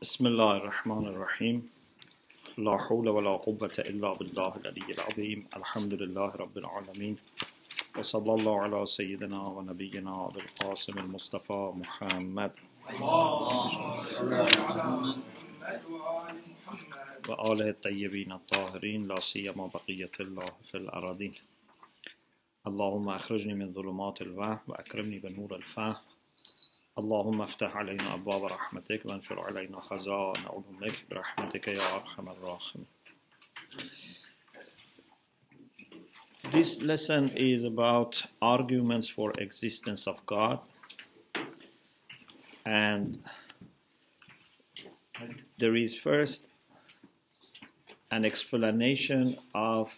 بسم الله الرحمن الرحيم لا حول ولا قوة إلا بالله العلي العظيم الحمد لله رب العالمين وصلى الله على سيدنا ونبينا أبي القاسم المصطفى محمد وآله الطيبين الطاهرين لا سيما بقية الله في الأراضين اللهم أخرجني من ظلمات الوهم وأكرمني بنور الفهم اللهم افتح علينا أبواب رحمتك وانشر علينا خزائن علومك برحمتك يا أرحم الراحمين. This lesson is about arguments for existence of God, and there is first an explanation of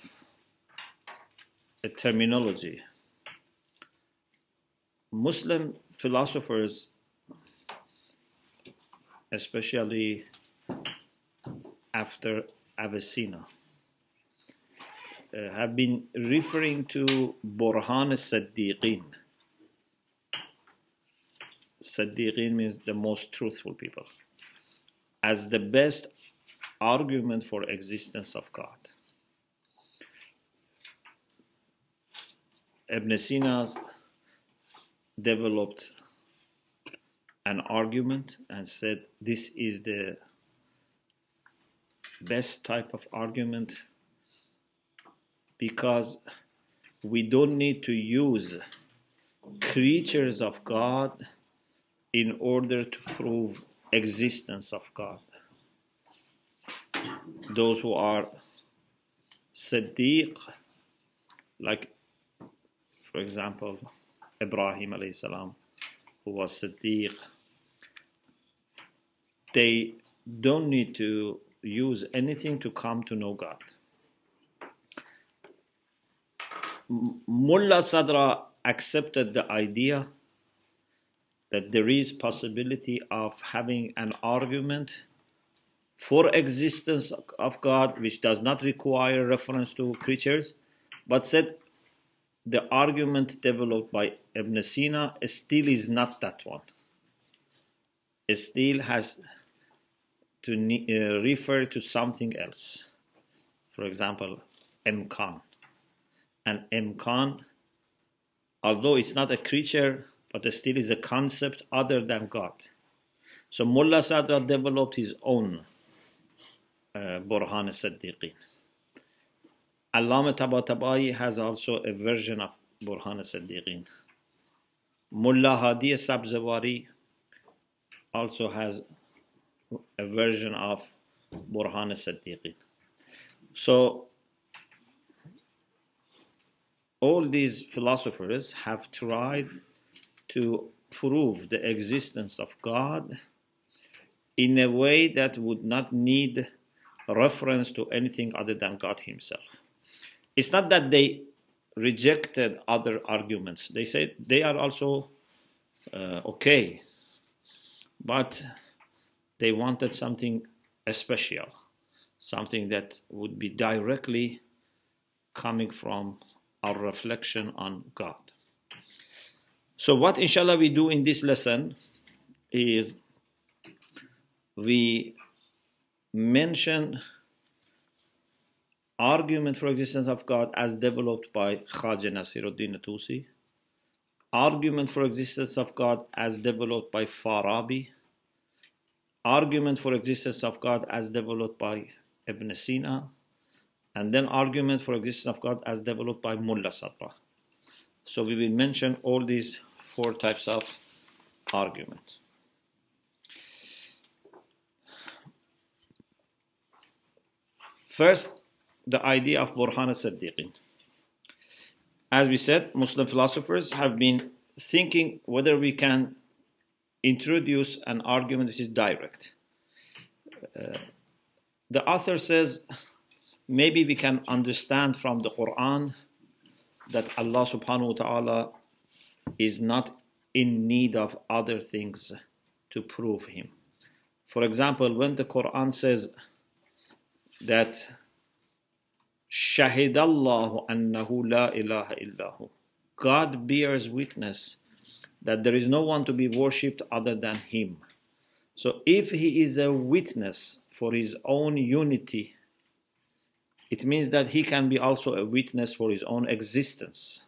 a terminology. Muslim philosophers, especially after Avicenna, have been referring to Burhan Saddiqin. Saddiqin means the most truthful people, as the best argument for existence of God. Ibn Sina developed an argument and said this is the best type of argument because we don't need to use creatures of God in order to prove existence of God. Those who are Siddiq, like for example Ibrahim alayhi salam, who was Siddiq, they don't need to use anything to come to know God. Mulla Sadra accepted the idea that there is possibility of having an argument for existence of God which does not require reference to creatures, but said the argument developed by Ibn Sina still is not that one. It still has to refer to something else. For example, Imkan. And Imkan, although it's not a creature, but it still is a concept other than God. So Mulla Sadra developed his own Burhan Saddiqin. Allama Tabatabai has also a version of Burhan Saddiqin. Mulla Hadi Sabzawari also has a version of Burhan Saddiqin. So all these philosophers have tried to prove the existence of God in a way that would not need reference to anything other than God himself. It's not that they rejected other arguments. They said they are also okay, but they wanted something special, something that would be directly coming from our reflection on God. So what inshallah we do in this lesson is we mention argument for existence of God as developed by Khwajah Nasir Tusi, argument for existence of God as developed by Farabi, argument for existence of God as developed by Ibn Sina, and then argument for existence of God as developed by Mulla Sadra. So we will mention all these four types of arguments. First, the idea of Burhan Saddiqin. As we said, Muslim philosophers have been thinking whether we can introduce an argument which is direct. The author says maybe we can understand from the Quran that Allah subhanahu wa ta'ala is not in need of other things to prove him. For example, when the Quran says that Shahidallahu annahu la ilaha illahu, God bears witness that there is no one to be worshipped other than him. So if he is a witness for his own unity, it means that he can be also a witness for his own existence.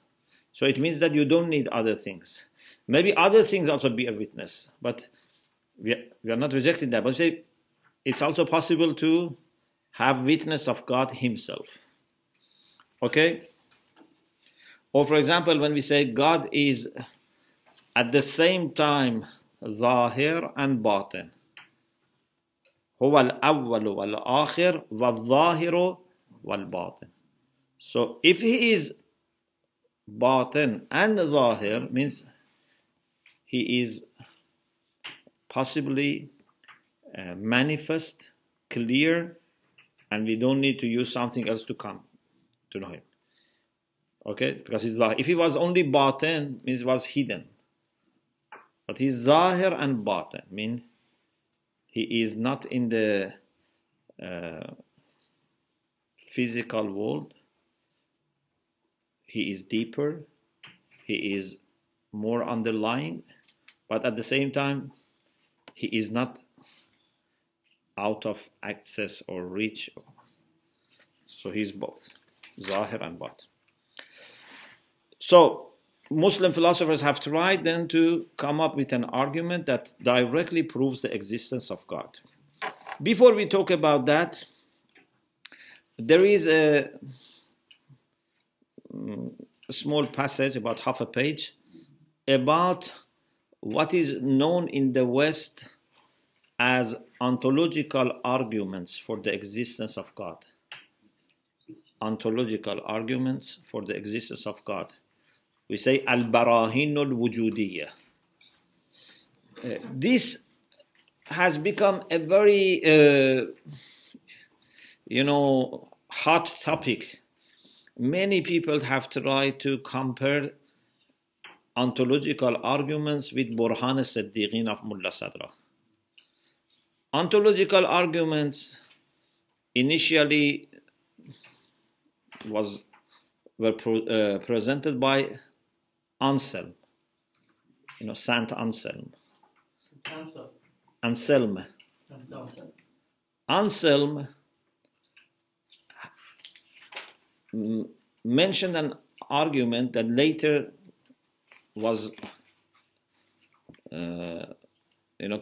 So it means that you don't need other things. Maybe other things also be a witness, but we are not rejecting that. But say it's also possible to have witness of God himself. Okay? Or for example, when we say God is at the same time Zahir and Batin. هو الأول والآخر والظاهر والباطن. So if he is Batin and Zahir, means he is possibly manifest, clear, and we don't need to use something else to come to know him. Okay? Because he's Zahir. If he was only Batin, means he was hidden. But he's Zahir and Batin, mean he is not in the physical world. He is deeper. He is more underlying. But at the same time, he is not out of access or reach. So he's both, Zahir and Batin. So Muslim philosophers have tried then to come up with an argument that directly proves the existence of God. Before we talk about that, there is a small passage, about half a page, about what is known in the West as ontological arguments for the existence of God. Ontological arguments for the existence of God. We say al-barahin al-wujudiyya. This has become a very, hot topic. Many people have tried to compare ontological arguments with Burhan al-Siddiqin of Mulla Sadra. Ontological arguments initially were presented by Anselm, Saint Anselm. Anselm mentioned an argument that later was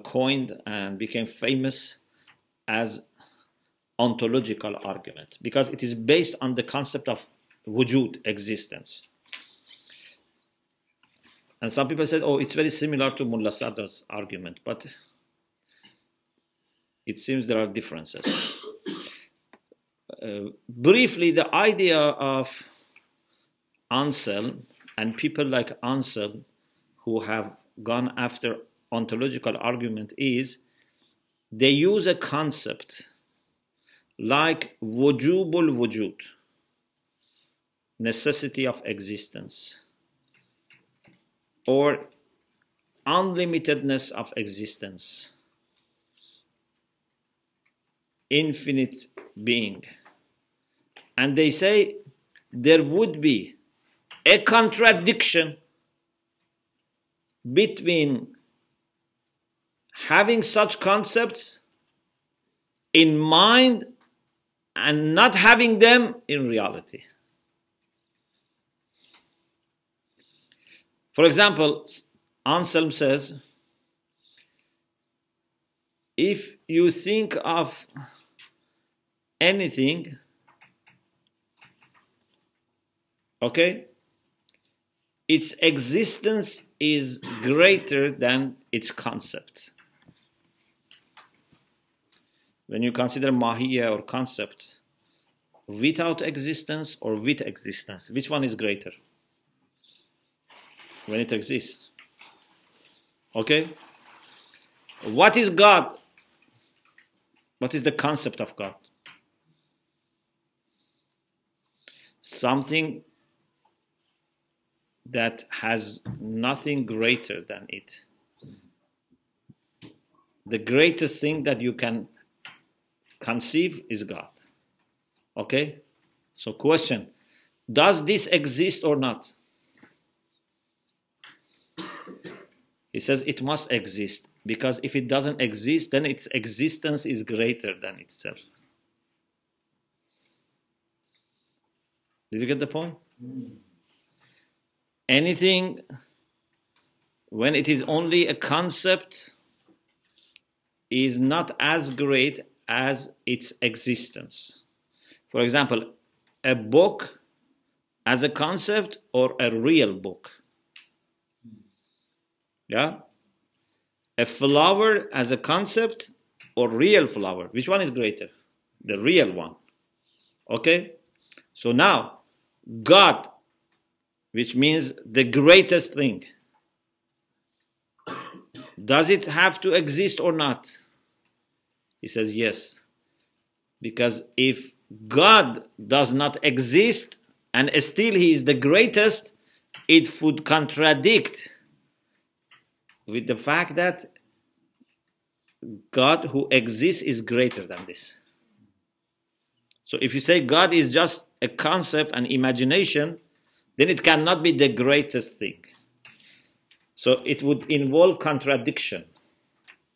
coined and became famous as ontological argument, because it is based on the concept of wujud, existence. And some people said, it's very similar to Mulla Sadra's argument, but it seems there are differences. Briefly, the idea of Anselm and people like Anselm who have gone after ontological argument is they use a concept like wujubul wujud, necessity of existence, or unlimitedness of existence, infinite being. And they say there would be a contradiction between having such concepts in mind and not having them in reality. For example, Anselm says, if you think of anything, its existence is greater than its concept. When you consider mahiyya or concept, without existence or with existence, which one is greater? When it exists. What is God? What is the concept of God? Something that has nothing greater than it. The greatest thing that you can conceive is God. So question, does this exist or not? He says it must exist. Because if it doesn't exist, then its existence is greater than itself. Did you get the point? Anything, when it is only a concept, is not as great as its existence. For example, a book as a concept or a real book. Yeah? A flower as a concept or real flower. Which one is greater? The real one. Okay? So now, God, which means the greatest thing, does it have to exist or not? He says yes. Because if God does not exist and still he is the greatest, it would contradict with the fact that God who exists is greater than this. So if you say God is just a concept, an imagination, then it cannot be the greatest thing. So it would involve contradiction,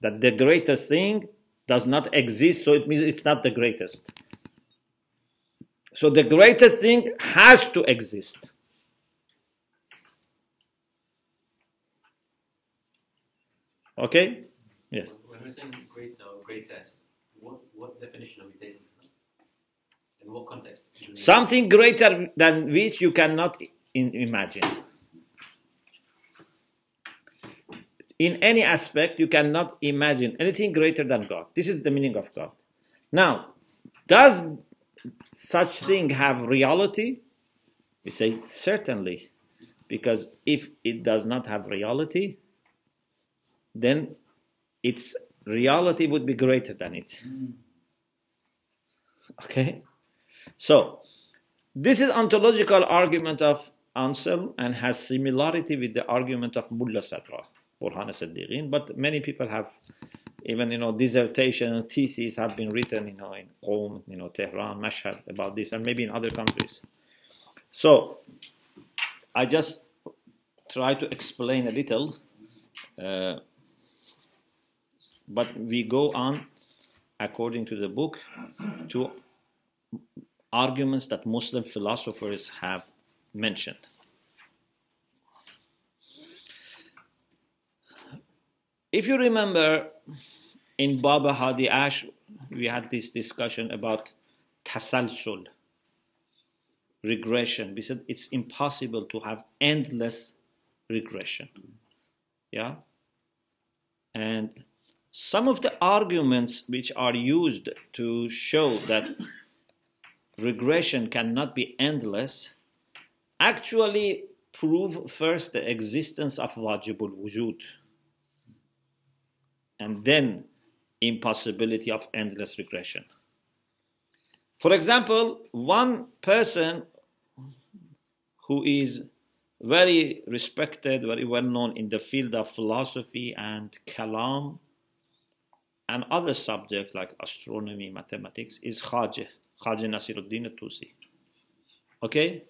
that the greatest thing does not exist, so it means it's not the greatest. So the greatest thing has to exist. Okay? Yes. When we're saying greater or greatest, what definition are we taking? In what context? Something greater than which you cannot imagine. In any aspect, you cannot imagine anything greater than God. This is the meaning of God. Now, does such thing have reality? We say certainly, because if it does not have reality, then its reality would be greater than it. Okay? So, this is ontological argument of Anselm and has similarity with the argument of Mulla Sadra, Burhan Siddiqin, but many people have even, dissertations, theses have been written, in Qom, Tehran, Mashhad about this, and maybe in other countries. So, I just try to explain a little, but we go on, according to the book, to arguments that Muslim philosophers have mentioned. If you remember, in Baba Hadi Ash, we had this discussion about tasalsul, regression. We said it's impossible to have endless regression. Yeah? And some of the arguments which are used to show that regression cannot be endless actually prove first the existence of wajibul wujud and then impossibility of endless regression. For example, one person who is very respected, very well known in the field of philosophy and kalam and other subjects like astronomy, mathematics, is Khwajah Nasiruddin Tusi. Okay?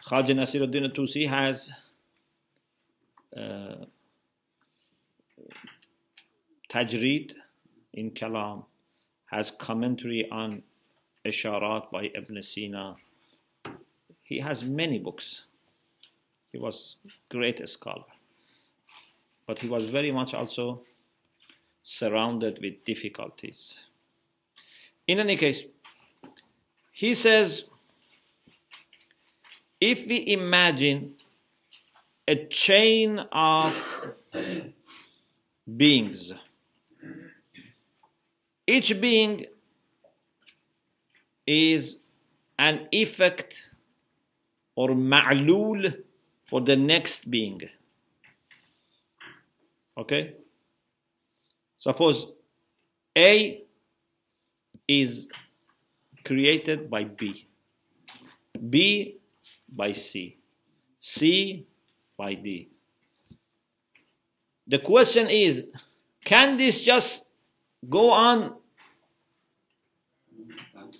Khwajah Nasiruddin Tusi has tajreed in kalam, has commentary on Isharat by Ibn Sina. He has many books. He was a great scholar. But he was very much also surrounded with difficulties. In any case, he says, if we imagine a chain of beings, each being is an effect or ma'lul for the next being. Okay? Suppose A is created by B, B by C, C by D. The question is, can this just go on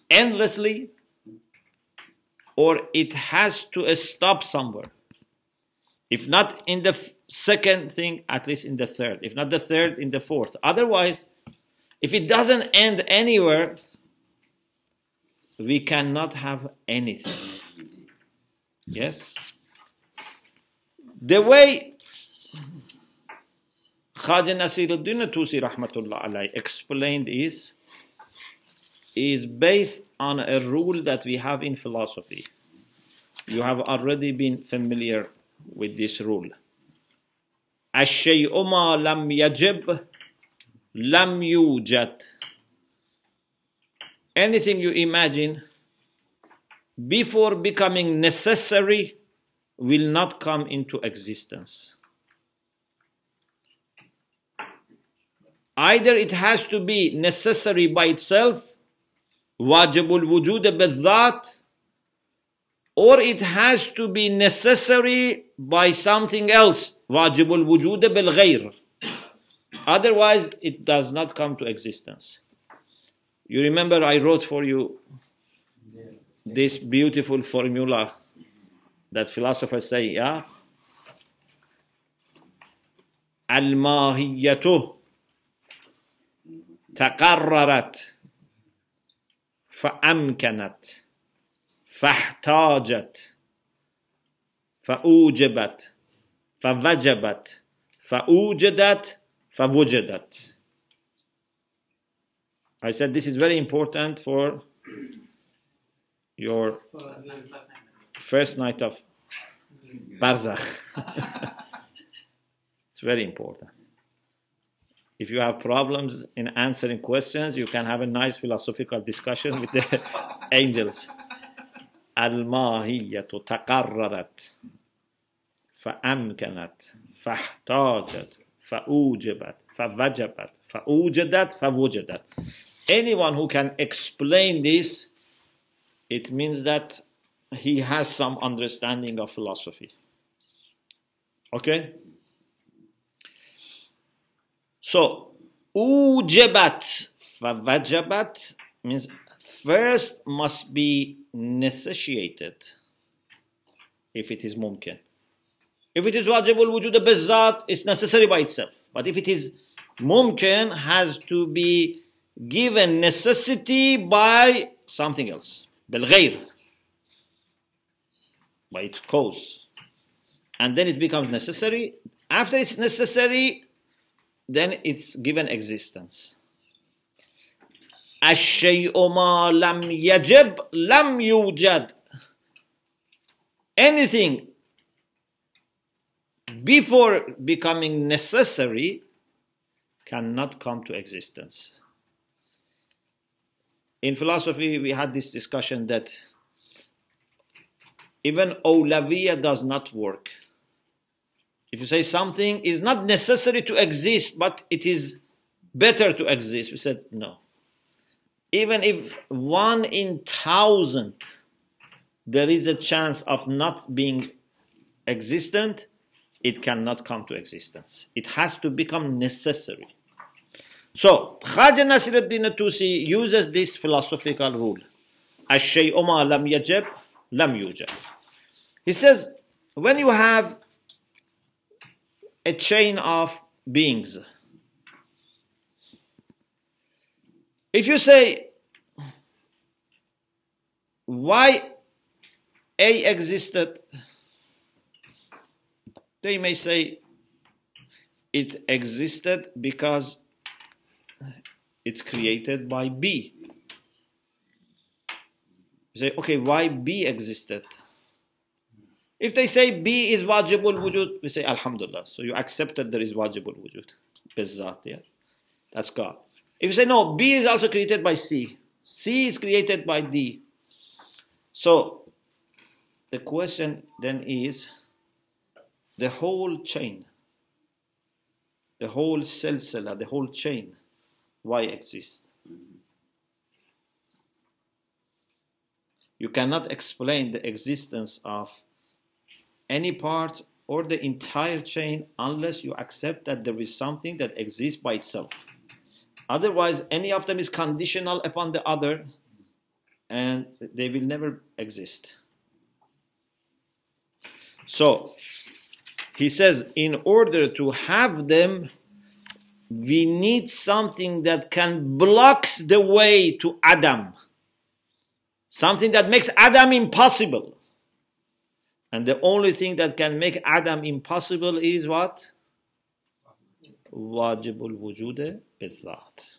endlessly, or it has to stop somewhere? If not in the second thing, at least in the third. If not the third, in the fourth. Otherwise, if it doesn't end anywhere, we cannot have anything. Yes? The way Khwajah Nasiruddin Tusi rahmatullah alayhi explained is based on a rule that we have in philosophy. You have already been familiar with this rule. الشيء ما لم يجب لم يوجد. Anything you imagine before becoming necessary will not come into existence. Either it has to be necessary by itself, واجب الوجود بالذات, or it has to be necessary by something else, واجب الوجود بالغير. Otherwise, it does not come to existence. You remember I wrote for you this beautiful formula that philosophers say, yeah? الماهية تقررت فأمكنت فاحتاجت فأوجبت فوجبت فأوجدت فوجدت. I said this is very important for your first night of Barzakh. It's very important. If you have problems in answering questions, you can have a nice philosophical discussion with the angels. الماهية تقررت فأمكنت فاحتاجت فأوجبت فوجبت فأوجدت فوجدت. Anyone who can explain this, it means that he has some understanding of philosophy. Okay? So, ujibat favajabat means first must be necessitated if it is mumkin. If it is wajibul wujud bizzat, it's necessary by itself. But if it is mumkin, has to be given necessity by something else. Bilghayr. By its cause. And then it becomes necessary. After it's necessary, then it's given existence. الشيء ما لم يجب لم يوجد. Anything before becoming necessary cannot come to existence. In philosophy, we had this discussion that even awlawiyya does not work. If you say something is not necessary to exist, but it is better to exist, we said no. Even if 1 in 1,000 there is a chance of not being existent, it cannot come to existence. It has to become necessary. So, Khwajah Nasiruddin Tusi uses this philosophical rule. الشيء ما لم يجب لم يوجد. He says, when you have a chain of beings, if you say, why A existed, they may say, it existed because it's created by B. You say, okay, why B existed? If they say B is wajibul wujud, we say, alhamdulillah. So you accepted there is wajibul wujud. Bizzat, yeah? That's God. If you say, no, B is also created by C. C is created by D. So the question then is, the whole chain, the whole silsila, the whole chain, why exists? You cannot explain the existence of any part or the entire chain unless you accept that there is something that exists by itself. Otherwise, any of them is conditional upon the other and they will never exist. So, he says, in order to have them, we need something that can block the way to Adam. Something that makes Adam impossible. And the only thing that can make Adam impossible is what? Wajibul wujud bizat.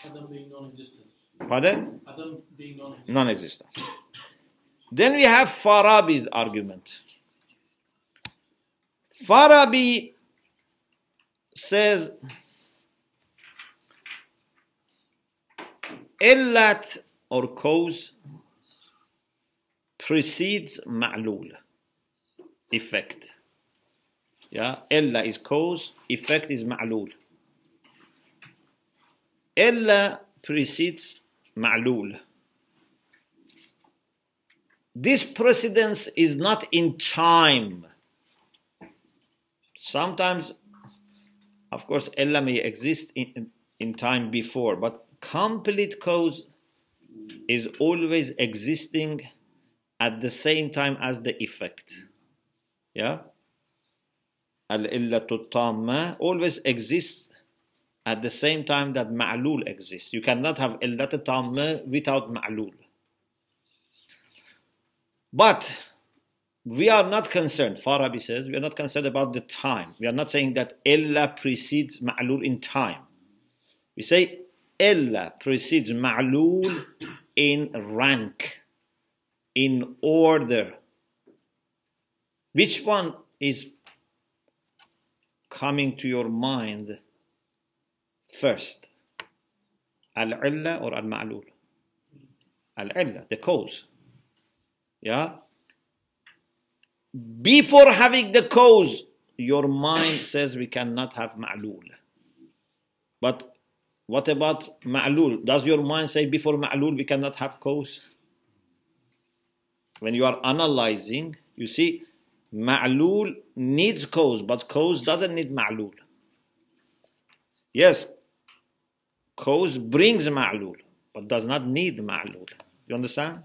Adam being non-existent. Pardon? Adam being non-existent. Non-existent. Then we have Farabi's argument. Farabi says, illat or cause precedes ma'lul, effect. Yeah, illa is cause, effect is ma'lul. Illa precedes ma'lul. This precedence is not in time. Sometimes, of course, illa may exist in time before, but complete cause is always existing at the same time as the effect. Yeah? Al-illatu tamma always exists at the same time that ma'lul exists. You cannot have illatu tamma without ma'lul. But we are not concerned, Farabi says, we are not concerned about the time. We are not saying that illa precedes ma'lul in time. We say illa precedes ma'lul in rank, in order. Which one is coming to your mind first? Al-illa or al-ma'lul? Al-illa, the cause. Yeah? Before having the cause, your mind says we cannot have ma'lul. But what about ma'lul? Does your mind say before ma'lul we cannot have cause? When you are analyzing, you see, ma'lul needs cause, but cause doesn't need ma'lul. Yes, cause brings ma'lul, but does not need ma'lul. You understand?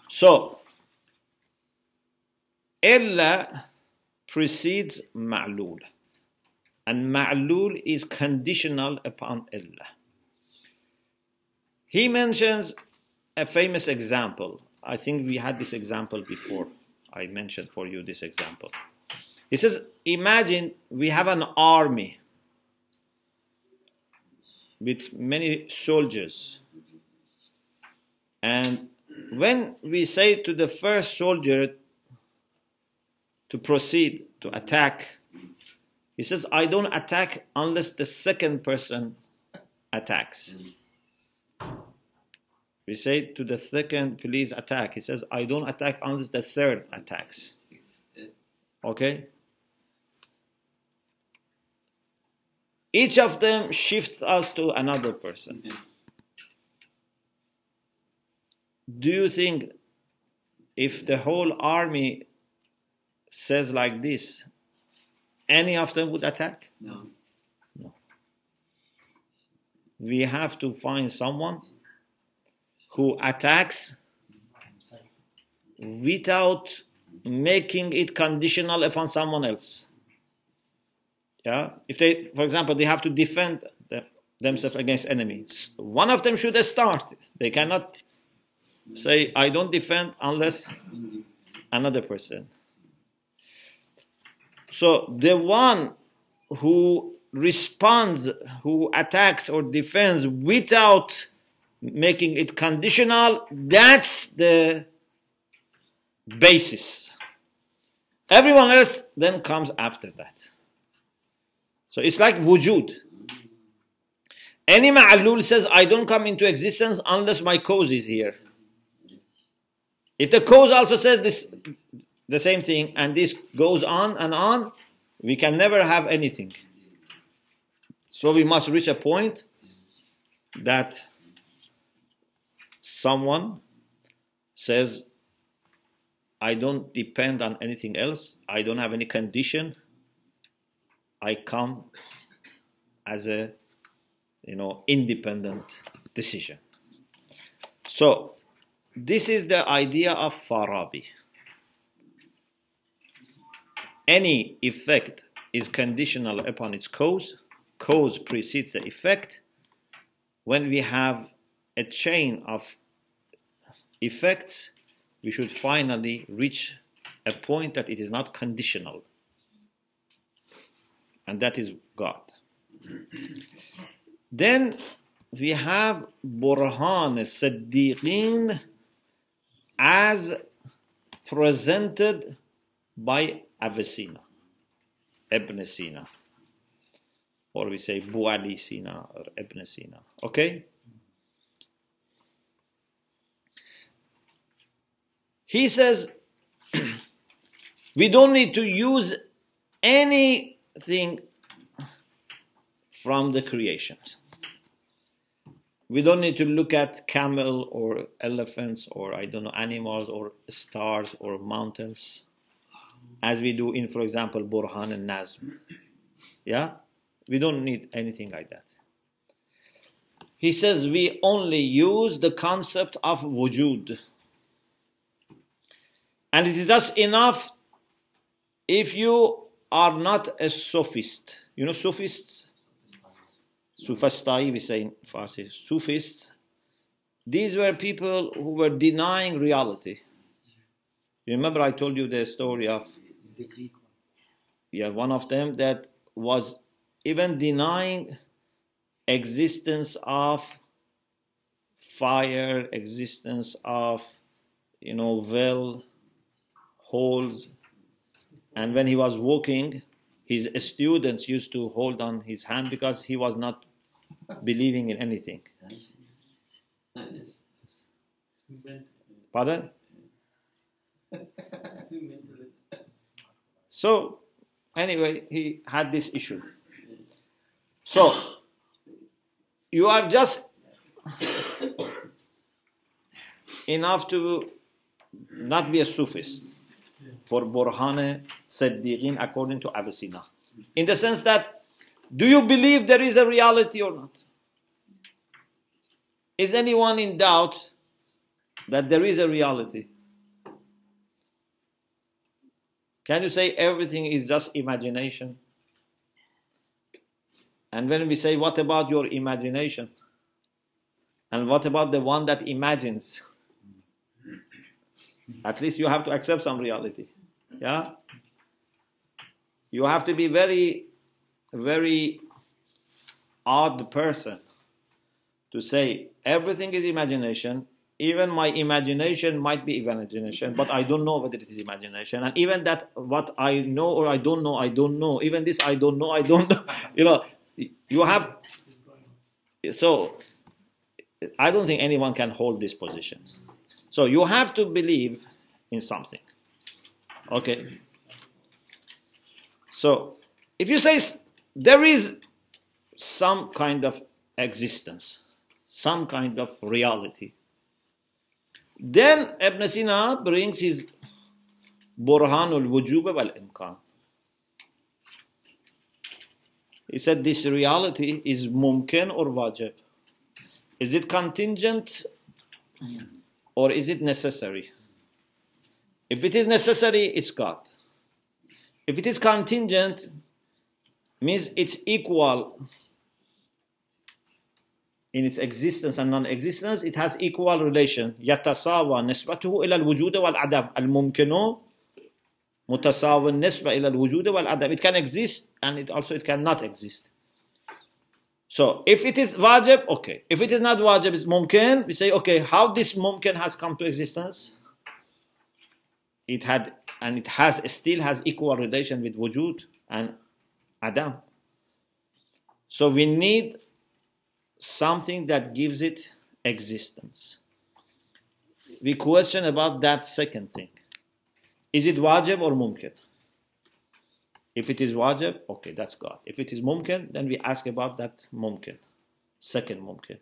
So, illa precedes ma'lul. And ma'lul is conditional upon illa. He mentions a famous example. I think we had this example before. I mentioned for you this example. He says, imagine we have an army with many soldiers. And when we say to the first soldier to proceed, to attack, he says, I don't attack unless the second person attacks. We say to the second, please attack. He says, I don't attack unless the third attacks. Okay? Each of them shifts us to another person. Do you think if the whole army says like this, any of them would attack? No. No. We have to find someone who attacks without making it conditional upon someone else. Yeah? If they, for example, they have to defend themselves against enemies, one of them should start. They cannot say, I don't defend unless another person. So the one who responds, who attacks or defends without making it conditional, that's the basis. Everyone else then comes after that. So it's like wujud. Any ma'lul says, I don't come into existence unless my cause is here. If the cause also says this, the same thing, and this goes on and on, we can never have anything. So we must reach a point that someone says, I don't depend on anything else, I don't have any condition, I come as a independent decision. So this is the idea of Farabi. any effect is conditional upon its cause. Cause precedes the effect. When we have a chain of effects, we should finally reach a point that it is not conditional. And that is God. Then we have Burhan Siddiqeen as presented by Avicenna, Ibn Sina, or we say Bu Ali Sina or Ibn Sina. Okay? He says we don't need to use anything from the creations. We don't need to look at camel or elephants or I don't know animals or stars or mountains as we do in, for example, Burhan and Nazm. Yeah? We don't need anything like that. He says we only use the concept of wujud. And it is just enough if you are not a sophist. You know sophists? Sufastai, we say in Farsi. Sufists. These were people who were denying reality. You remember I told you the story of one of them that was even denying existence of fire, existence of, well, holes. And when he was walking, his students used to hold on his hand because he was not believing in anything. Pardon? So, anyway, he had this issue. So, you are just enough to not be a Sufist for Burhan Siddiqeen according to Avicenna. In the sense that, do you believe there is a reality or not? Is anyone in doubt that there is a reality? Can you say everything is just imagination? And when we say, what about your imagination? And what about the one that imagines? At least you have to accept some reality. Yeah? You have to be very, very odd person to say everything is imagination. Even my imagination might be imagination, but I don't know whether it is imagination. And even that what I know or I don't know, I don't know. Even this I don't know, I don't know. You have... So, I don't think anyone can hold this position. So, you have to believe in something. Okay? So, if you say there is some kind of existence, some kind of reality, then Ibn Sina brings his Burhan al-Wujub wal-Imkan. He said this reality is mumkin or wajib. Is it contingent or is it necessary? If it is necessary, it's God. If it is contingent, means it's equal in its existence and non-existence. It has equal relation. يتساوى نسبته إلى الوجود والعدم. الممكن متساوى النسبة إلى الوجود والعدم. It can exist and it cannot exist. So if it is wajib, okay. If it is not wajib, it's mumkin. We say, okay, how this mumkin has come to existence? It still has equal relation with wujud and adam. So we need something that gives it existence. We question about that second thing. Is it wajib or mumkin? If it is wajib, okay, that's God. If it is mumkin, then we ask about that mumkin, second mumkin.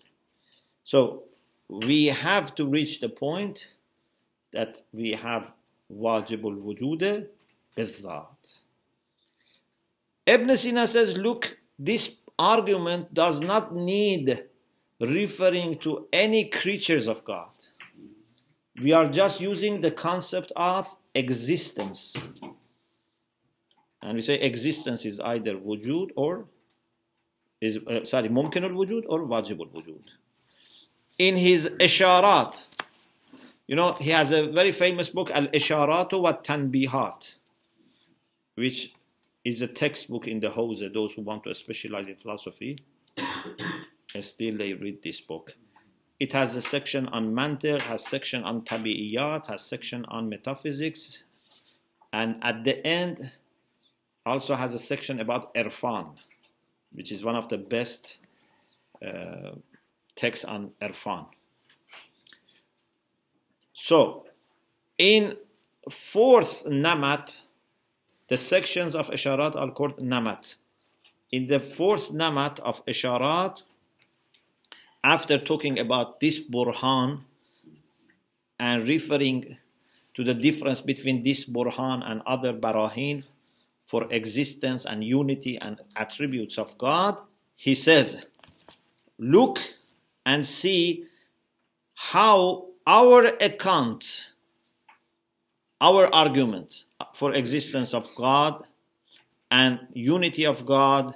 So we have to reach the point that we have wajibul wujude bizzat. Ibn Sina says, look, this argument does not need referring to any creatures of God. We are just using the concept of existence. And we say existence is either wujud or mumkin al-wujud or wajib al-wujud. In his Isharat, you know, he has a very famous book, Al-Isharatu wa Tanbihat, which is a textbook in the Hawza. Those who want to specialize in philosophy, still they read this book. It has a section on mantiq, has section on tabi'iyat, has section on metaphysics, and at the end also has a section about irfan, which is one of the best texts on irfan. So, in fourth namat, the sections of Isharat are called namat. In the fourth namat of Isharat, after talking about this burhan and referring to the difference between this burhan and other barahin for existence and unity and attributes of God, he says, look and see how our account, our argument for existence of God and unity of God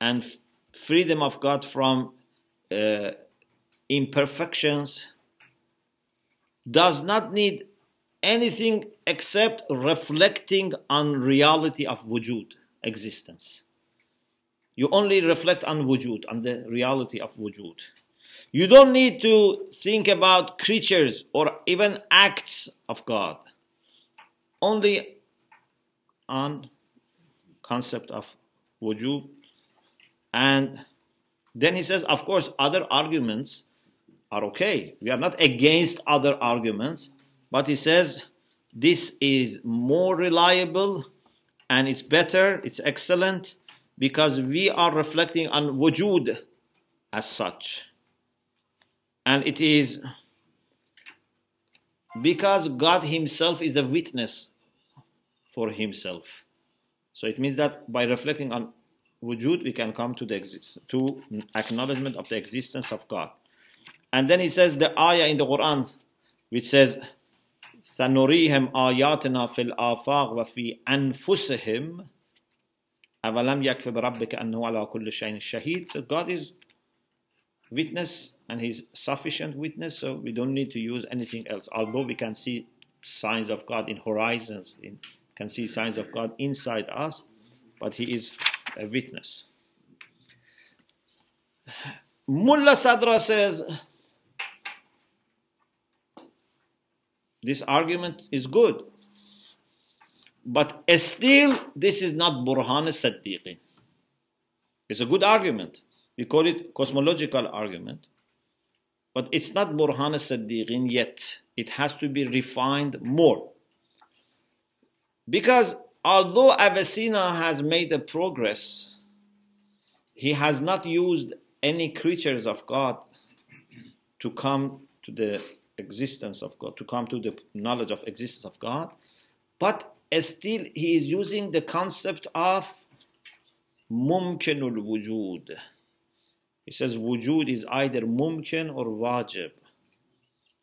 and freedom of God from imperfections does not need anything except reflecting on reality of wujud, existence. You only reflect on wujud, on the reality of wujud. You don't need to think about creatures or even acts of God. Only on concept of wujud. And then he says, of course, other arguments are okay. We are not against other arguments. But he says, this is more reliable and it's better, it's excellent, because we are reflecting on wujud as such. And it is because God himself is a witness for himself. So it means that by reflecting on wujud, we can come to acknowledgement of the existence of God. And then he says the ayah in the Quran, which says, سَنُرِيهِمْ آيَاتِنَا فِي الْآفَاقِ وَفِي أَنفُسِهِمْ أَوَلَمْ يَكْفِ بِرَبِّكَ أَنَّهُ عَلَى كُلِّ شَيْءٍ شَهِيدٌ. So God is witness and he's sufficient witness, so we don't need to use anything else. Although we can see signs of God in horizons, can see signs of God inside us, but he is a witness. Mulla Sadra says, this argument is good, but still this is not Burhan al-Saddiqin. It's a good argument. We call it cosmological argument, but it's not Burhan al-Saddiqin yet. It has to be refined more. Because although Avicenna has made a progress, he has not used any creatures of God to come to the existence of God, to come to the knowledge of existence of God, but still he is using the concept of mumkinul wujud. He says wujud is either mumkin or wajib.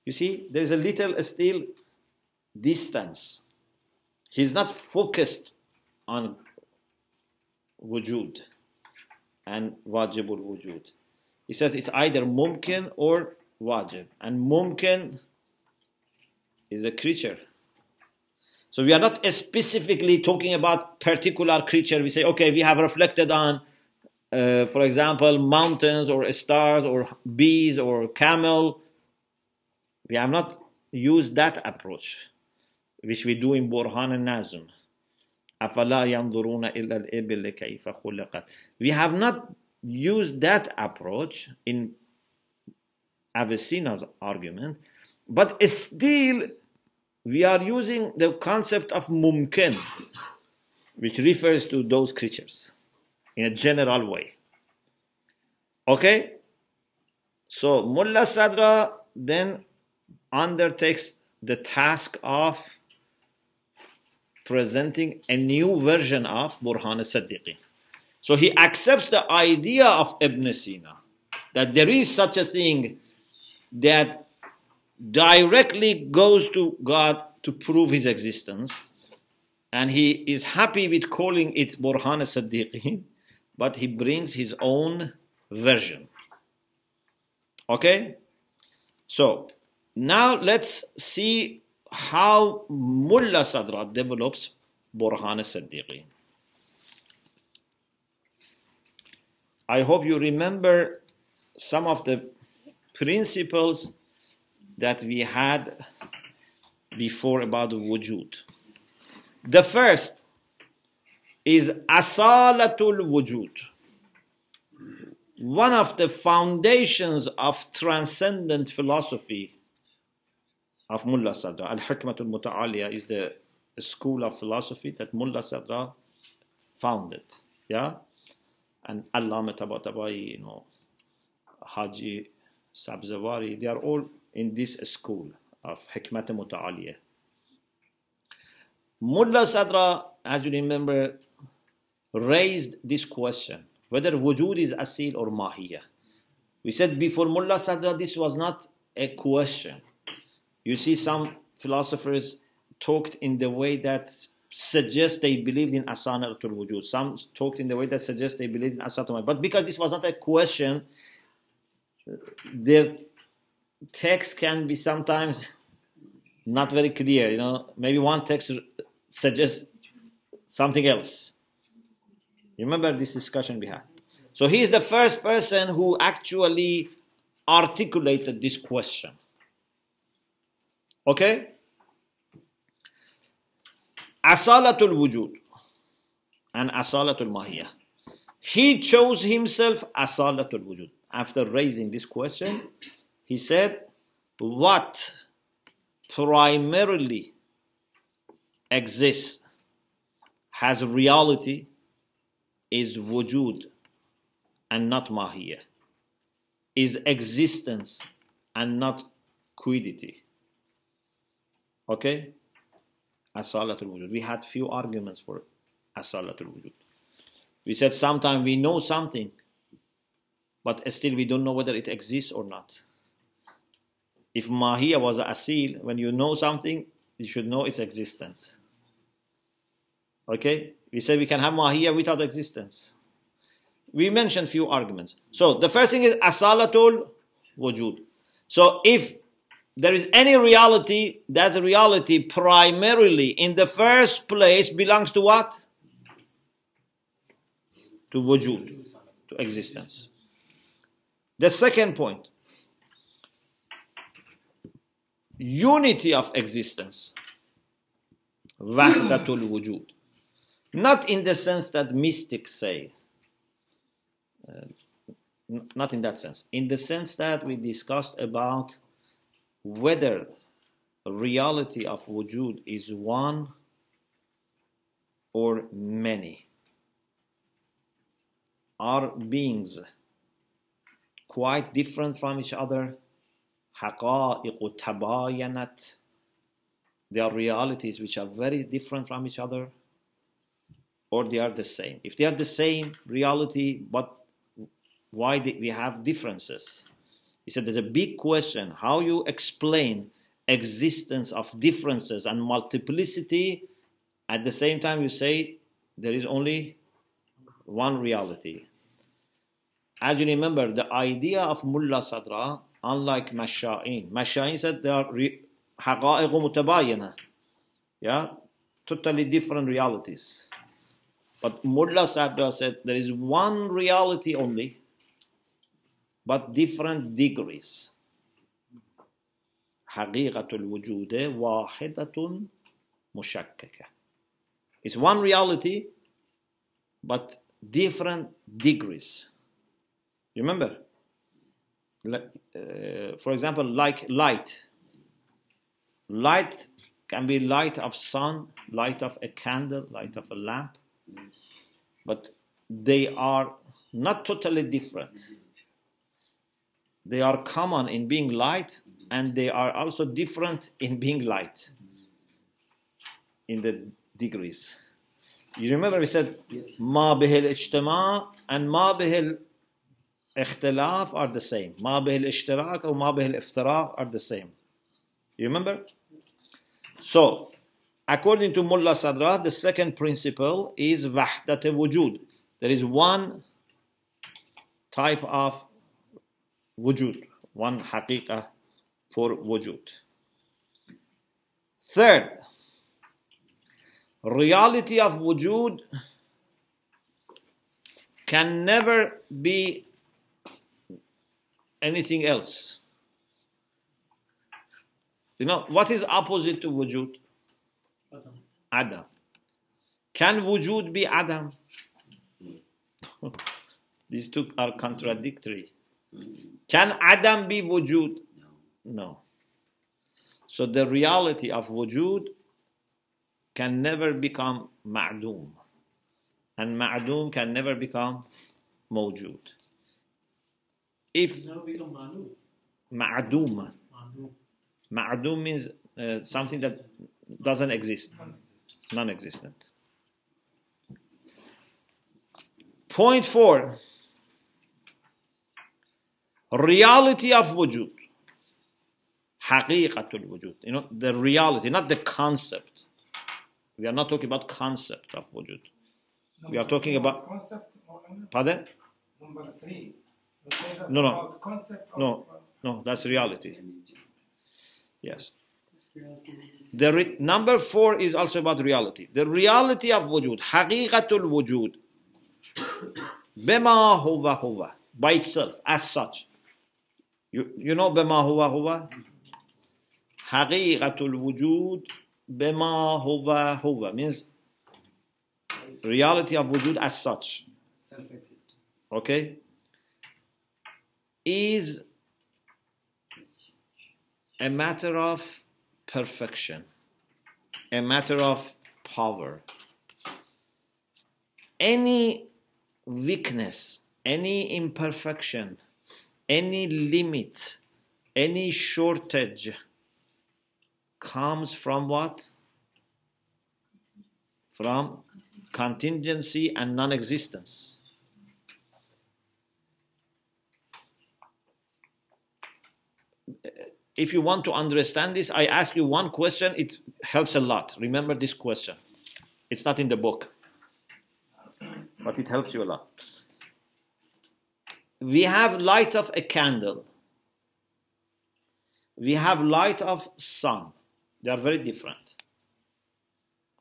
You see, there is a little still distance. He's not focused on wujud and wajibul wujud. He says it's either mumkin or wajib. And mumkin is a creature. So we are not specifically talking about particular creature. We say, okay, we have reflected on, for example, mountains or stars or bees or camel. We have not used that approach, which we do in Burhan al-Nazm. أَفَلَا يَنْظُرُونَ إِلَّا الْإِبِلِ كَيْفَ خُلِقَتْ. We have not used that approach in Avicenna's argument, but still we are using the concept of mumkin, which refers to those creatures in a general way. Okay? So Mulla Sadra then undertakes the task of presenting a new version of Burhan al-Saddiqi. So he accepts the idea of Ibn Sina, that there is such a thing that directly goes to God to prove his existence, And he is happy with calling it Burhan al-Siddiqin, but he brings his own version. Okay? So, now let's see how Mulla Sadra develops Burhan al-Siddiqin. I hope you remember some of the principles that we had before about wujud. The first is asalatul wujud. One of the foundations of transcendent philosophy of Mulla Sadra. Al-Hikmatul Muta'aliya is the school of philosophy that Mulla Sadra founded. Yeah? And Allama Tabatabai, Haji Sabzawari, they are all in this school of Hikmat Muta'aliya. Mulla Sadra, as you remember, raised this question, whether wujud is asil or mahiyya. We said before Mulla Sadra, this was not a question. You see, some philosophers talked in the way that suggests they believed in asanatul wujud. Some talked in the way that suggests they believed in asanatul wujud. But because this was not a question, their text can be sometimes not very clear. Maybe one text suggests something else. You remember this discussion we had? So he is the first person who actually articulated this question. Okay? Asalatul wujud and asalatul mahiyya. He chose himself asalatul wujud. After raising this question, he said, what primarily exists, has reality, is wujud and not mahiyya, is existence and not quiddity. Okay? Asalatul wujud. We had few arguments for asalatul wujud. We said sometimes we know something, but still we don't know whether it exists or not. If mahiyya was asil, when you know something, you should know its existence. Okay? We said we can have mahiyya without existence. We mentioned few arguments. So the first thing is asalatul wujud. So if there is any reality, that reality primarily in the first place belongs to what? To wujud, to existence. The second point, unity of existence, wahdatul wujud. Not in the sense that mystics say, not in that sense. In the sense that we discussed about whether reality of wujud is one or many. Are beings quite different from each other? حقائق تباينت. There are realities which are very different from each other, or they are the same. If they are the same reality, but why do we have differences? He said there's a big question, how you explain existence of differences and multiplicity, at the same time you say there is only one reality. As you remember, the idea of Mulla Sadra, unlike Masha'in said there are haqa'iq mutabayina, totally different realities. But Mulla Sadra said there is one reality only, but different degrees. حقيقة الوجود واحدة مشككة. It's one reality, but different degrees. You remember? For example, like light. Light can be light of sun, light of a candle, light of a lamp, but they are not totally different. They are common in being light, and they are also different in being light in the degrees. You remember we said ma bihil ijtima and ma bihil ikhtilaf are the same. Ma bihil ishtirak or ma bihil iftiraq are the same. You remember? So according to Mulla Sadra, the second principle is wahdat wujud. There is one type of wujud, one haqiqah for wujud. Third, reality of wujud can never be anything else. You know, what is opposite to wujud? Adam. Can wujud be Adam? These two are contradictory. Can Adam be wujud? No. So the reality of wujud can never become ma'doom. And ma'doom can never become mawjud. If Never become manu. ma'doom. Manu. Ma'doom means something that doesn't exist. Non-existent. Point 4. Reality of wujud. Haqiqatul wujud. You know, the reality, not the concept. We are not talking about concept of wujud. We are talking about concept. pardon? Number 3. No. Concept of, No, that's reality. Yes. The number 4 is also about reality. The reality of wujud, haqiqatul wujud, bima huwa huwa, by itself, as such. You know bima huwa huwa? Haqiqatul wujud, bima huwa huwa, means reality of wujud as such. self-existent. Okay? Is a matter of perfection, a matter of power. Any weakness, any imperfection, any limit, any shortage comes from what? From contingency and non-existence. If you want to understand this, I ask you one question. It helps a lot. Remember this question. It's not in the book, but it helps you a lot. We have light of a candle. We have light of sun. They are very different.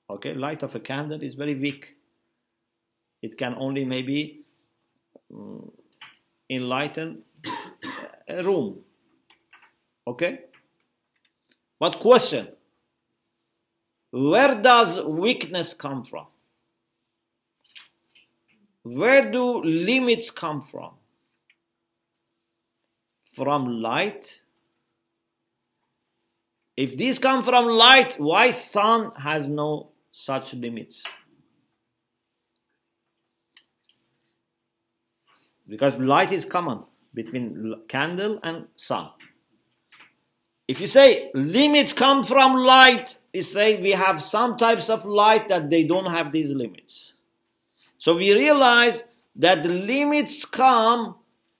Okay, light of a candle is very weak. It can only maybe enlighten a room. Okay? But question, where does weakness come from? Where do limits come from? From light? If these come from light, why sun has no such limits? Because light is common between candle and sun. If you say limits come from light, you say we have some types of light that they don't have these limits. So we realize that the limits come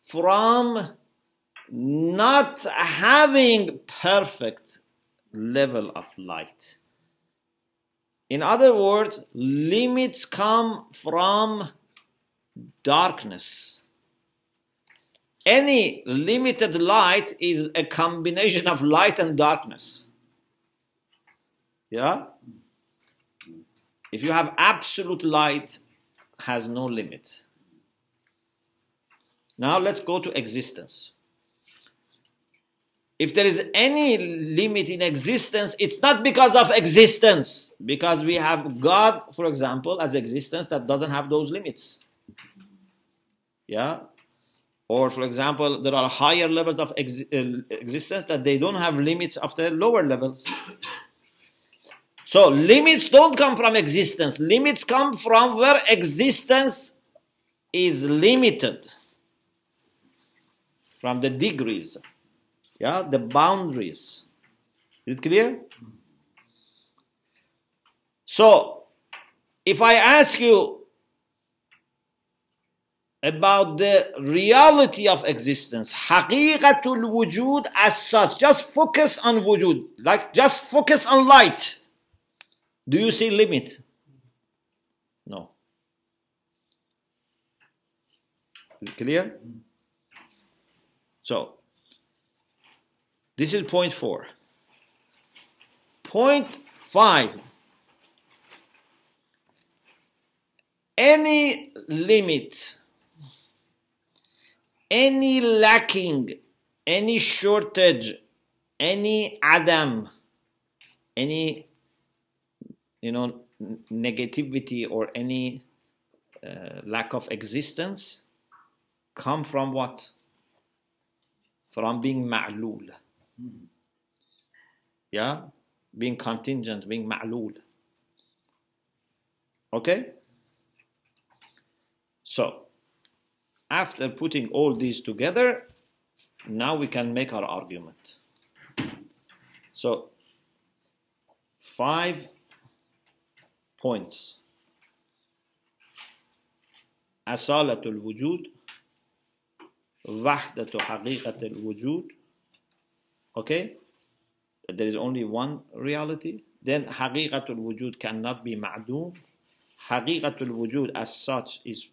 from not having perfect level of light. In other words, limits come from darkness. Any limited light is a combination of light and darkness. Yeah? If you have absolute light, has no limit. Now let's go to existence. If there is any limit in existence, it's not because of existence. Because we have God, for example, as existence that doesn't have those limits. Yeah? Or, for example, there are higher levels of existence that they don't have limits of the lower levels. So, limits don't come from existence. Limits come from where existence is limited. From the degrees. Yeah, the boundaries. Is it clear? So, if I ask you about the reality of existence, haqiqatul wujud as such, just focus on wujud, like just focus on light. Do you see limit? No. Is it clear? So, this is point 4. Point 5. Any limit, any lacking, any shortage, any adam, any negativity or any lack of existence come from what? From being ma'lul. Yeah? Being contingent, being ma'lul. Okay? So, after putting all these together, now we can make our argument. So, 5 points. أصالة الوجود, وحدة حقيقة الوجود. Okay? There is only one reality. Then حقيقة الوجود cannot be معدوم. حقيقة الوجود as such is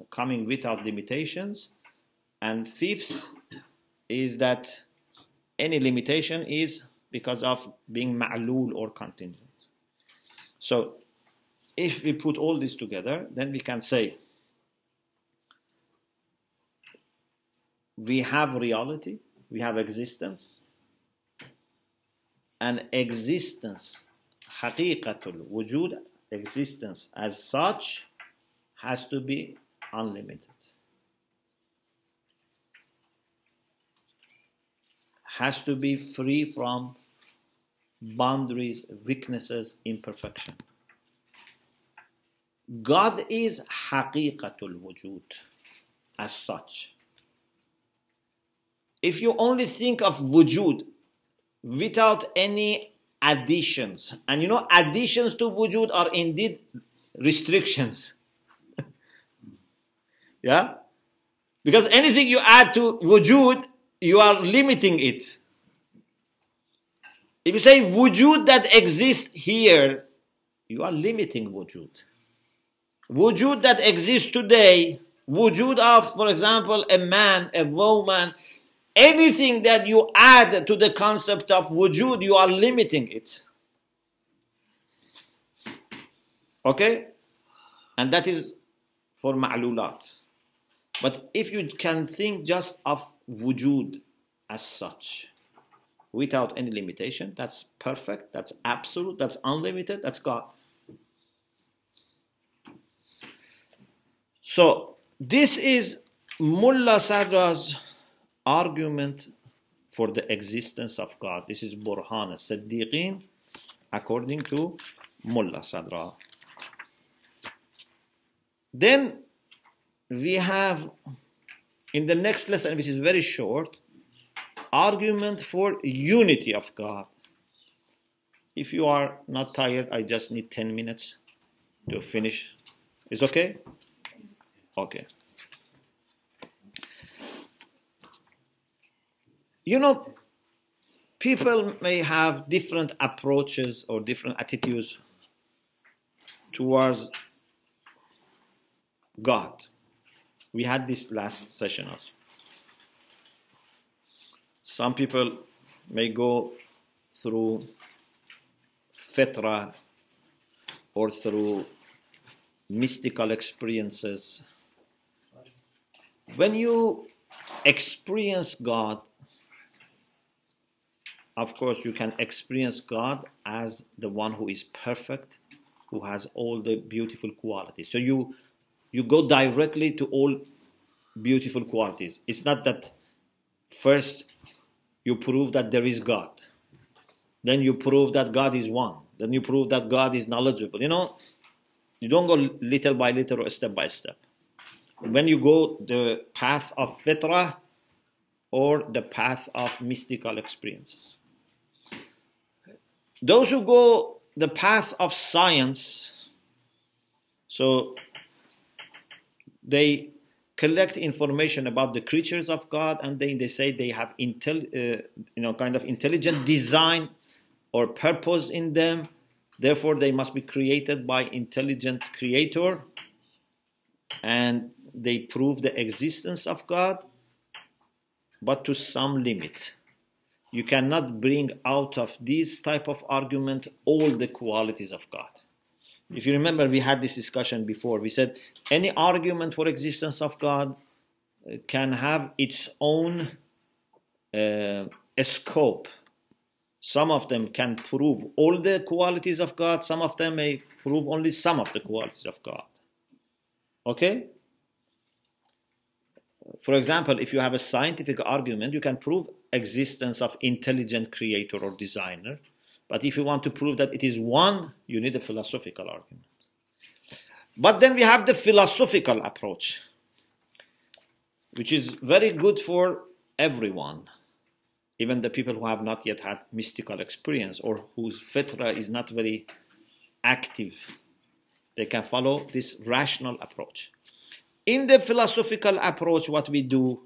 coming without limitations. And 5th is that any limitation is because of being ma'lul or contingent. So, if we put all this together, then we can say we have reality, we have existence, and existence, haqiqatul wujud, existence as such, has to be unlimited. Has to be free from boundaries, weaknesses, imperfection. God is haqiqatul wujud as such. If you only think of wujud without any additions, and additions to wujud are indeed restrictions. Yeah? Because anything you add to wujud, you are limiting it. If you say wujud that exists here, you are limiting wujud. Wujud that exists today, wujud of, for example, a man, a woman, anything that you add to the concept of wujud, you are limiting it. Okay? And that is for ma'lulat. But if you can think just of wujud as such, without any limitation, that's perfect, that's absolute, that's unlimited, that's God. So, this is Mulla Sadra's argument for the existence of God. This is Burhan al-Siddiqeen according to Mulla Sadra. Then we have, in the next lesson, which is very short, argument for unity of God. If you are not tired, I just need 10 minutes to finish. Is okay? Okay. People may have different approaches or different attitudes towards God. We had this last session also. Some people may go through fitra or through mystical experiences. When you experience God, of course, you can experience God as the one who is perfect, who has all the beautiful qualities. So you go directly to all beautiful qualities. It's not that first you prove that there is God, then you prove that God is one, then you prove that God is knowledgeable. You don't go little by little or step by step. When you go the path of fitrah or the path of mystical experiences. Those who go the path of science, so they collect information about the creatures of God, and then they say they have kind of intelligent design or purpose in them. Therefore, they must be created by intelligent creator, and they prove the existence of God, but to some limit. You cannot bring out of this type of argument all the qualities of God. If you remember, we had this discussion before. We said any argument for existence of God can have its own scope. Some of them can prove all the qualities of God. Some of them may prove only some of the qualities of God. Okay? For example, if you have a scientific argument, you can prove existence of intelligent creator or designer. But if you want to prove that it is one, you need a philosophical argument. But then we have the philosophical approach, which is very good for everyone, even the people who have not yet had mystical experience or whose fitra is not very active. They can follow this rational approach. In the philosophical approach, what we do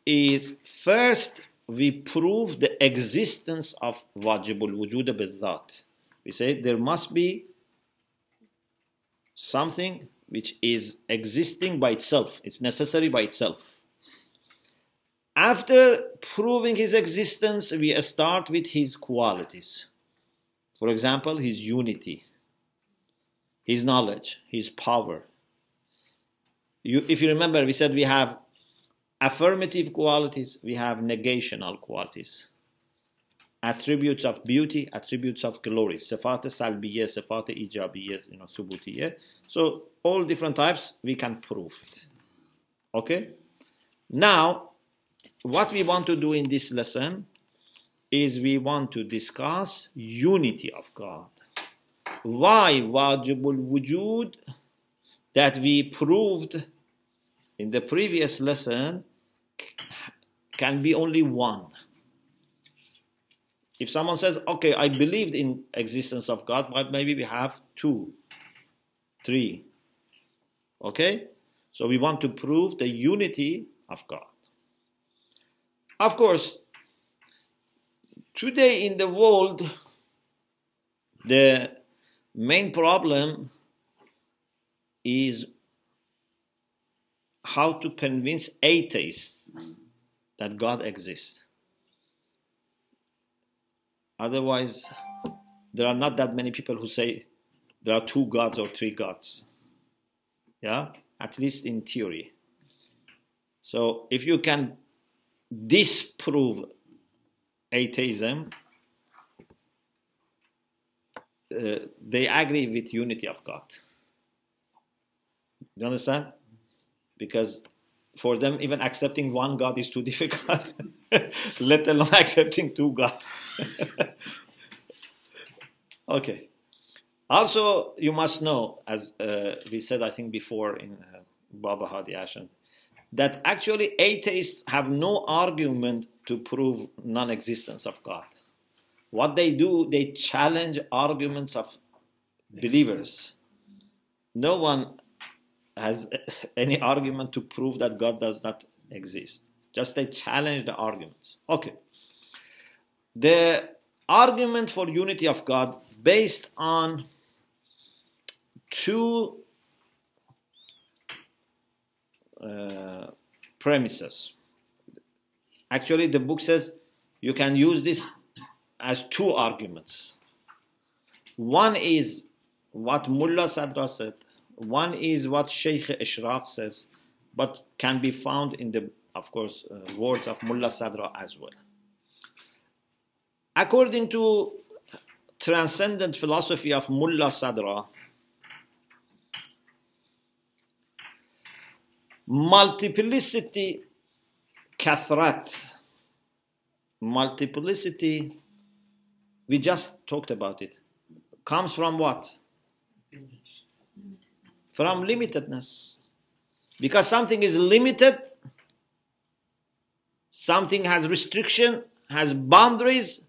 is first we prove the existence of wajibul wujud bil-dhat. We say there must be something which is existing by itself. It's necessary by itself. After proving his existence, we start with his qualities. For example, his unity, his knowledge, his power. If you remember, we said we have affirmative qualities, we have negational qualities. Attributes of beauty, attributes of glory. Sifat salbiyya, sifat ijabiyya, thubutiyya. So all different types, we can prove it. Okay? Now, what we want to do in this lesson is we want to discuss unity of God. Why wajibul wujud that we proved in the previous lesson can be only one. If someone says, okay, I believed in existence of God, but maybe we have 2, 3. Okay? So we want to prove the unity of God. Of course, today in the world, the main problem is how to convince atheists that God exists. Otherwise, there are not that many people who say there are 2 gods or 3 gods. Yeah? At least in theory. So if you can disprove atheism, they agree with unity of God. You understand? Because for them, even accepting one God is too difficult, let alone accepting 2 gods. Okay. Also, you must know, as we said, I think before in Baba Hadi Ashant, that actually atheists have no argument to prove non-existence of God. What they do, they challenge arguments of believers. No one has any argument to prove that God does not exist. Just they challenge the arguments. Okay. The argument for unity of God based on 2 premises. Actually, the book says you can use this as 2 arguments. One is what Mulla Sadra said. One is what Sheikh Ishraq says, but can be found in the, of course, words of Mulla Sadra as well. According to transcendent philosophy of Mulla Sadra, multiplicity, kathrat, multiplicity, we just talked about it, comes from what? From limitedness. Because something is limited, something has restriction, has boundaries,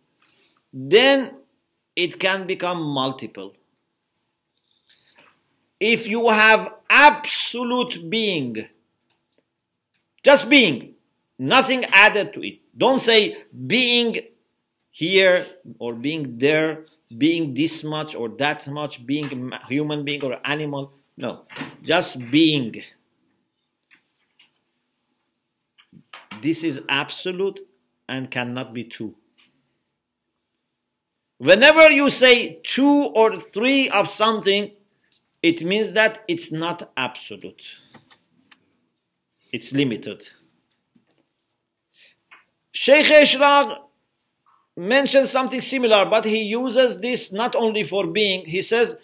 then it can become multiple. If you have absolute being, just being, nothing added to it. Don't say being here or being there being this much or that much, being a human being or animal. No, just being. This is absolute and cannot be two. Whenever you say two or three of something, it means that it's not absolute. It's limited. Sheikh Ishraq mentions something similar, but he uses this not only for being. He says,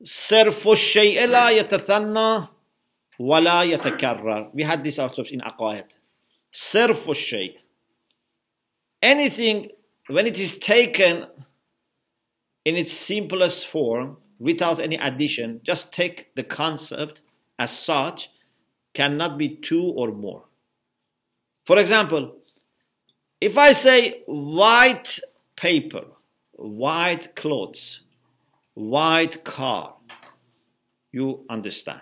صرف الشيء لا يتثنى ولا يتكرر. We had this also in Aqaid. صرف الشيء. Anything, when it is taken in its simplest form, without any addition, just take the concept as such, cannot be two or more. For example, if I say white paper, white clothes, white car, you understand.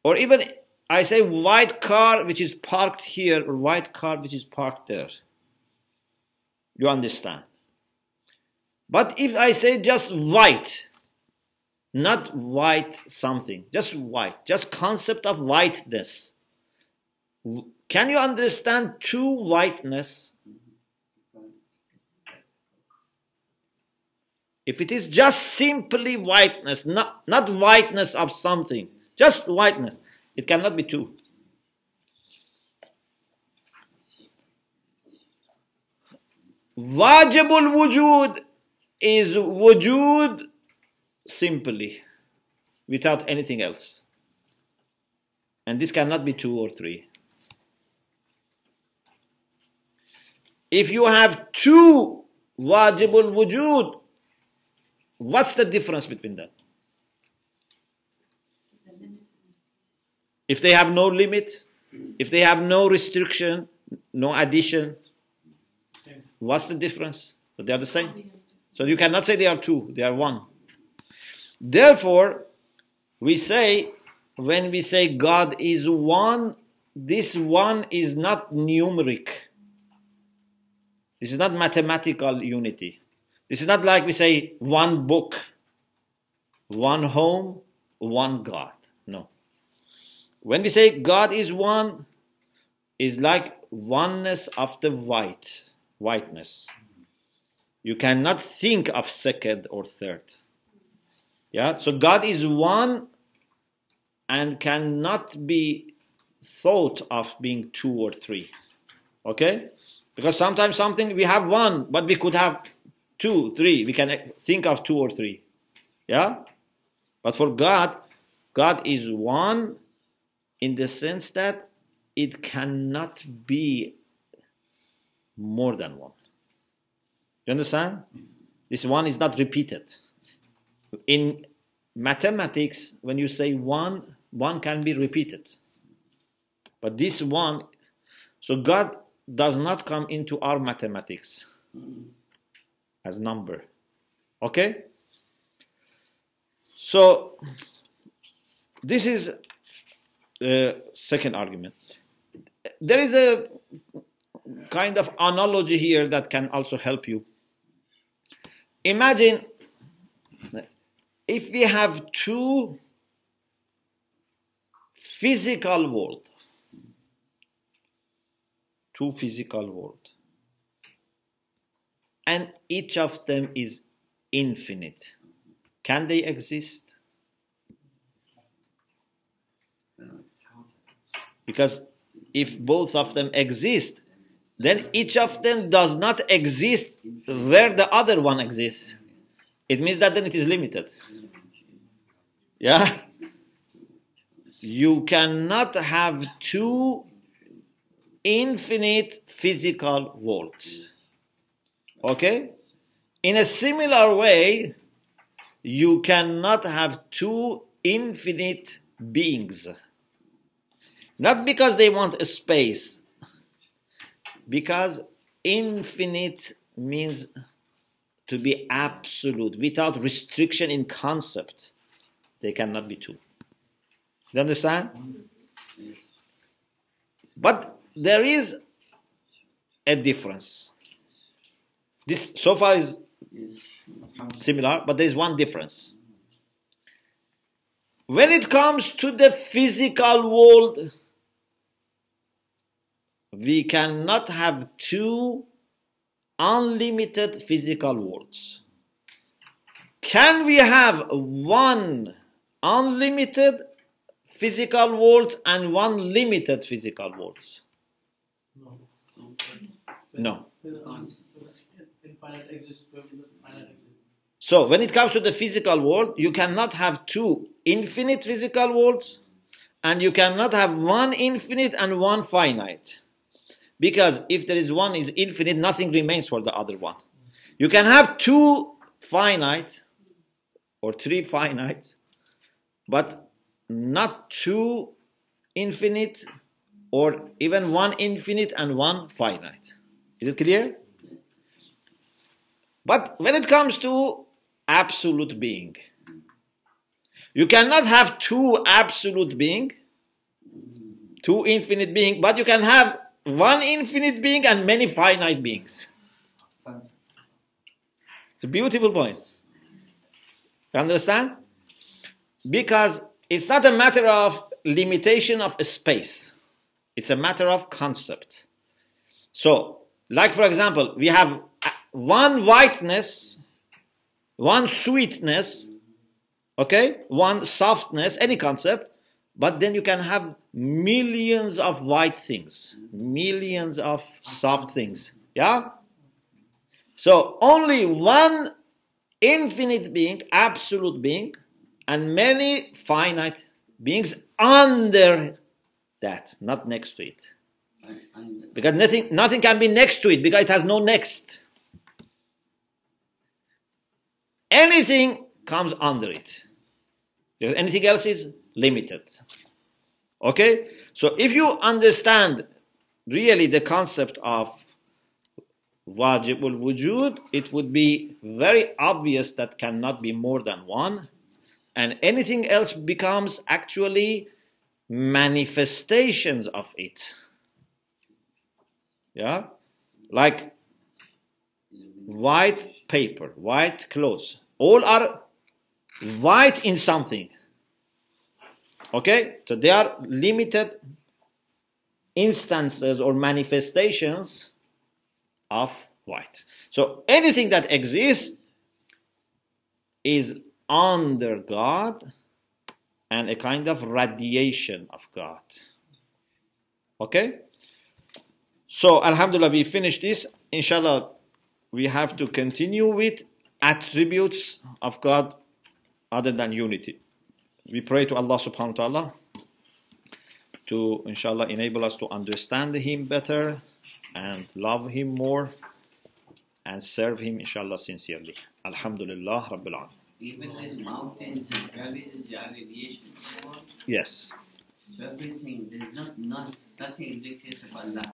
Or even I say white car which is parked here, or white car which is parked there, you understand. But if I say just white, not white something, just white, just concept of whiteness, can you understand two whiteness? If it is just simply whiteness, not whiteness of something, just whiteness, it cannot be two. Wajibul wujud is wujud simply, without anything else. And this cannot be two or three. If you have two wajibul wujud, what's the difference between that? If they have no limit, if they have no restriction, no addition, what's the difference? So they are the same. So you cannot say they are two, they are one. Therefore, we say, when we say God is one, this one is not numeric. This is not mathematical unity. This is not like we say one book, one home, one God. No. When we say God is one, is like oneness of the whiteness. You cannot think of second or third. Yeah, so God is one and cannot be thought of being two or three. Okay? Because sometimes something we have one, but we could have two, three. We can think of two or three. Yeah? But for God, God is one in the sense that it cannot be more than one. You understand? This one is not repeated. In mathematics, when you say one, one can be repeated. But this one, so God does not come into our mathematics as number. Okay? So, this is the second argument. There is a kind of analogy here that can also help you. Imagine if we have two physical worlds. Two physical worlds. And each of them is infinite. Can they exist? Because if both of them exist, then each of them does not exist where the other one exists. It means that then it is limited. Yeah? You cannot have two infinite physical worlds. Okay? In a similar way, you cannot have two infinite beings. Not because they want a space, because infinite means to be absolute, without restriction in concept. They cannot be two. You understand? But there is a difference. This so far is similar, but there is one difference. When it comes to the physical world, we cannot have two unlimited physical worlds. Can we have one unlimited physical world and one limited physical world? No. Infinite exists, finite exists. So when it comes to the physical world, you cannot have two infinite physical worlds, and you cannot have one infinite and one finite. Because if there is one is infinite, nothing remains for the other one. You can have two finite or three finite, but not two infinite or even one infinite and one finite. Is it clear? But when it comes to absolute being, you cannot have two absolute being, two infinite being, but you can have one infinite being and many finite beings. It's a beautiful point. You understand? Because it's not a matter of limitation of space. It's a matter of concept. So, like for example, we have one whiteness, one sweetness, okay, one softness, any concept, but then you can have millions of white things, millions of soft things, yeah? So only one infinite being, absolute being, and many finite beings under that, not next to it. Because nothing can be next to it, because it has no next. Anything comes under it. Because anything else is limited. Okay? So if you understand really the concept of wajibul wujud, it would be very obvious that cannot be more than one, and anything else becomes actually manifestations of it. Yeah? Like white paper, white clothes, all are white in something. Okay? So they are limited instances or manifestations of white. So anything that exists is under God and a kind of radiation of God. Okay? So Alhamdulillah, we finished this. Inshallah, we have to continue with attributes of God other than unity. We pray to Allah subhanahu wa ta'ala to, inshallah, enable us to understand Him better and love Him more and serve Him, inshallah, sincerely. Alhamdulillah Rabbil Alamin. Even in mountains and valleys, there are radiation. Yes. So everything, there's nothing exists of Allah.